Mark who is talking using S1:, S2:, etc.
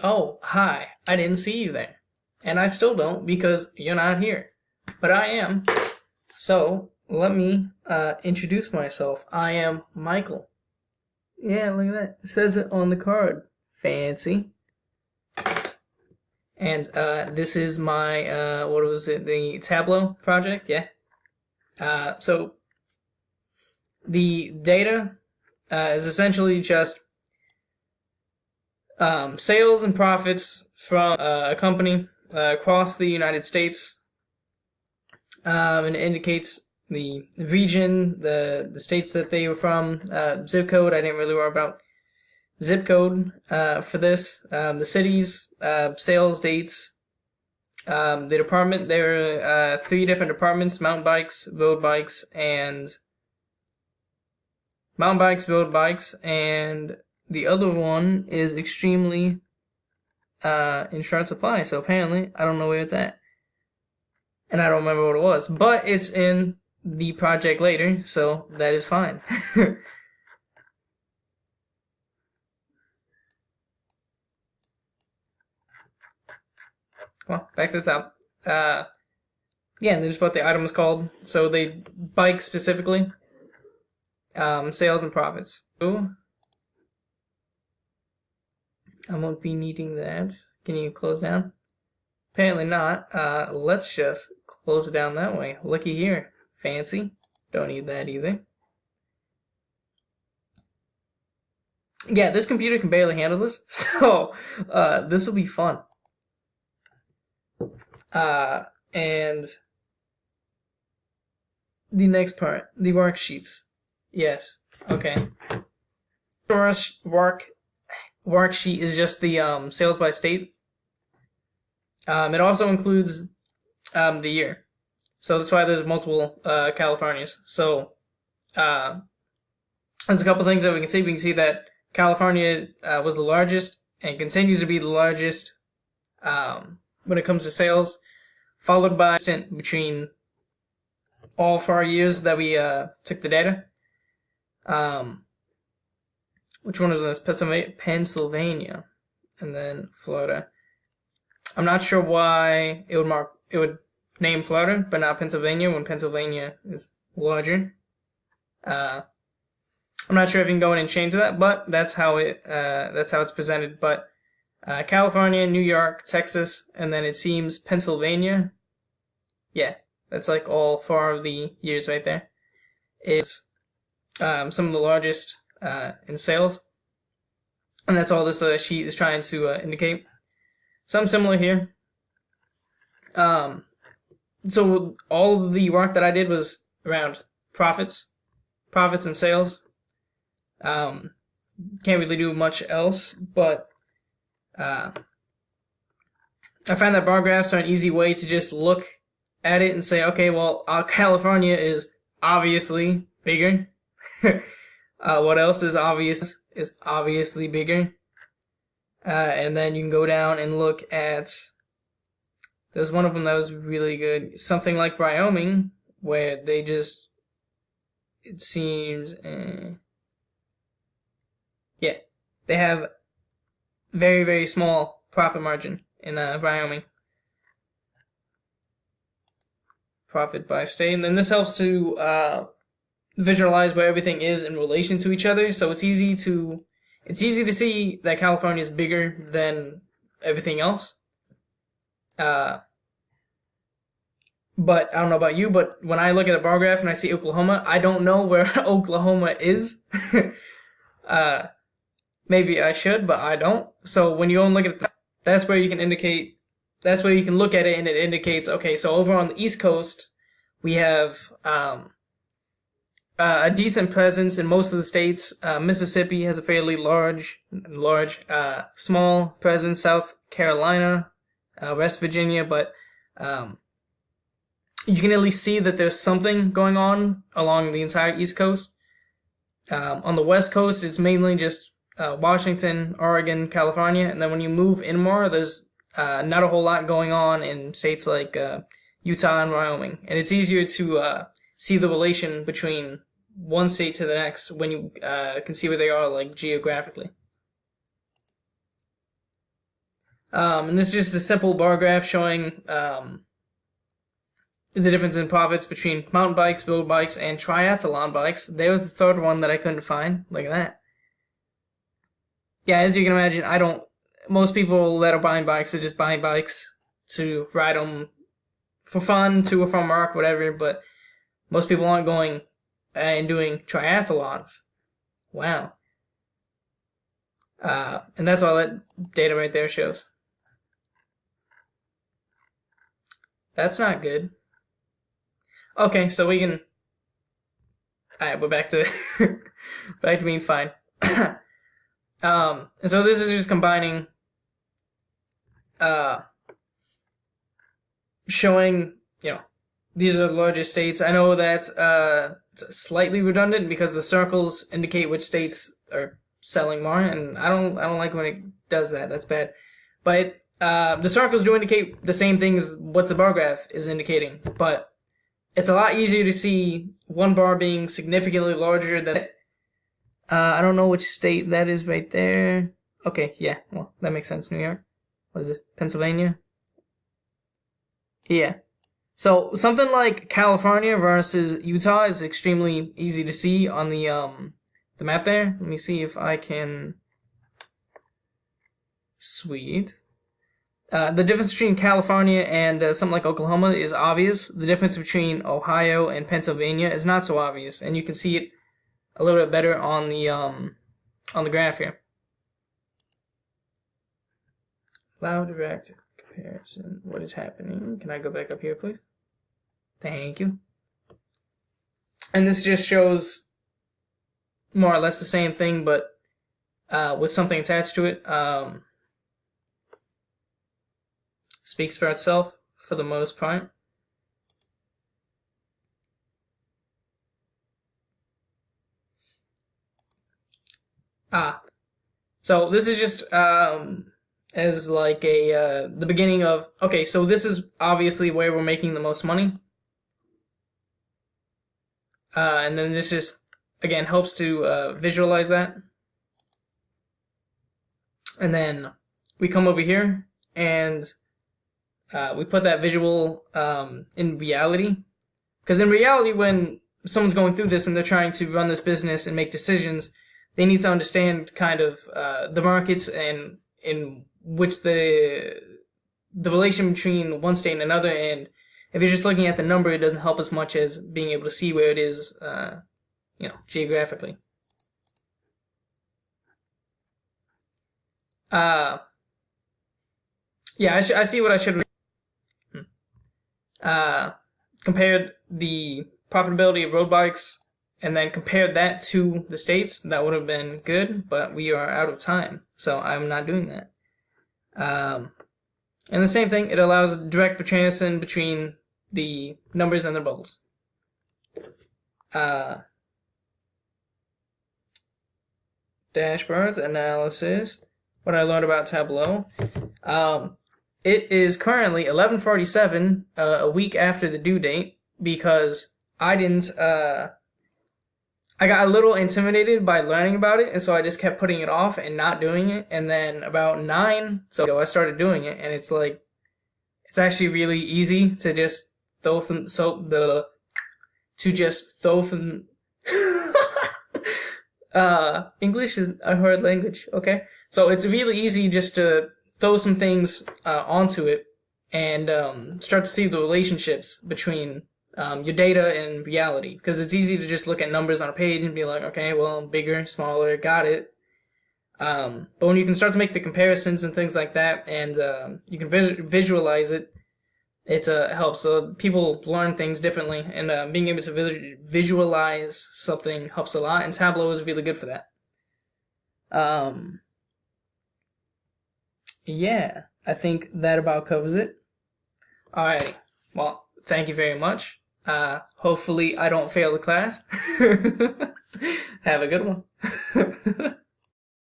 S1: Oh, hi. I didn't see you there. And I still don't because you're not here. But I am. So, let me introduce myself. I am Michael. Yeah, look at that. It says it on the card. Fancy. And this is my, what was it, the Tableau project? Yeah. So, the data is essentially just sales and profits from a company across the United States, and it indicates the region, the states that they were from, zip code. I didn't really worry about zip code for this. The cities, sales dates, the department. There are 3 different departments: mountain bikes, road bikes, and the other one is extremely in short supply. So apparently, I don't know where it's at. And I don't remember what it was. But it's in the project later, so that is fine. Well, back to the top. Yeah, and there's what the item is called. So they bike specifically. Sales and profits. Ooh. I won't be needing that. Can you close down? Apparently not. Let's just close it down that way. Looky here. Fancy. Don't need that either. Yeah, this computer can barely handle this, so this will be fun. And the next part, the worksheets. Yes. Okay. Worksheet is just the sales by state. It also includes the year, so that's why there's multiple Californias. So there's a couple things that we can see. We can see that California was the largest and continues to be the largest when it comes to sales, followed by between all 4 years that we took the data. Which one was this? Pennsylvania, and then Florida. I'm not sure why it would name Florida, but not Pennsylvania when Pennsylvania is larger. I'm not sure if you can go in and change that, but that's how it's presented. But California, New York, Texas, and then it seems Pennsylvania. Yeah, that's like all 4 of the years right there. Is some of the largest in sales, and that's all this sheet is trying to indicate. Something similar here. So all of the work that I did was around profits and sales. Can't really do much else, but I find that bar graphs are an easy way to just look at it and say, okay, well, California is obviously bigger. What else is obviously bigger? And then you can go down and look at, there's one of them that was really good. Something like Wyoming, where they just, it seems, yeah, they have very, very small profit margin in Wyoming. Profit by state. And then this helps to visualize where everything is in relation to each other. So it's easy to see that California is bigger than everything else. But I don't know about you, but when I look at a bar graph and I see Oklahoma, I don't know where Oklahoma is. Maybe I should, but I don't. So when you go and look at that, that's where you can look at it, and it indicates, okay, so over on the East Coast, we have a decent presence in most of the states. Mississippi has a fairly small presence. South Carolina, West Virginia, but you can at least see that there's something going on along the entire East Coast. On the West Coast, it's mainly just Washington, Oregon, California, and then when you move in more, there's not a whole lot going on in states like Utah and Wyoming, and it's easier to see the relation between one state to the next when you can see where they are, like, geographically. And this is just a simple bar graph showing the difference in profits between mountain bikes, road bikes, and triathlon bikes. There was the third one that I couldn't find. Look at that. Yeah, as you can imagine, most people that are buying bikes are just buying bikes to ride them for fun, to or from work, whatever, but most people aren't going and doing triathlons. Wow. And that's all that data right there shows. That's not good. Okay, so we can... Alright, we're back to back to being fine. And so this is just combining showing, these are the largest states. I know that's it's slightly redundant because the circles indicate which states are selling more, and I don't like when it does that. That's bad. But the circles do indicate the same thing as what the bar graph is indicating, but it's a lot easier to see one bar being significantly larger than I don't know which state that is right there. Okay, yeah, well, that makes sense. New York. What is this? Pennsylvania? Yeah. So something like California versus Utah is extremely easy to see on the map there. Let me see if I can... Sweet. The difference between California and something like Oklahoma is obvious. The difference between Ohio and Pennsylvania is not so obvious, and you can see it a little bit better on the graph here. Allow direct comparison. What is happening? Can I go back up here, please? Thank you. And this just shows more or less the same thing, but with something attached to it. Speaks for itself for the most part. So this is just as like a the beginning of, okay, so this is obviously where we're making the most money. And then this just, again, helps to visualize that. And then we come over here and we put that visual in reality. Because in reality, when someone's going through this and they're trying to run this business and make decisions, they need to understand kind of the markets and in which the relation between one state and another. And if you're just looking at the number, it doesn't help as much as being able to see where it is, geographically. Yeah, I see what I should. Compared the profitability of road bikes and then compared that to the states, that would have been good, but we are out of time, so I'm not doing that. And the same thing, it allows direct comparison between the numbers and the bubbles. Dashboards, analysis, what I learned about Tableau. It is currently 11:47, a week after the due date, because I didn't, I got a little intimidated by learning about it, and so I just kept putting it off and not doing it, and then about 9 so ago I started doing it, and it's like, it's actually really easy to just throw some, English is a hard language, okay? So it's really easy just to throw some things onto it and start to see the relationships between your data and reality. Because it's easy to just look at numbers on a page and be like, okay, well, bigger, smaller, got it. But when you can start to make the comparisons and things like that, and you can visualize it, it helps. So people learn things differently, and being able to visualize something helps a lot, and Tableau is really good for that. Yeah, I think that about covers it. Alrighty, well, thank you very much. Hopefully I don't fail the class. Have a good one.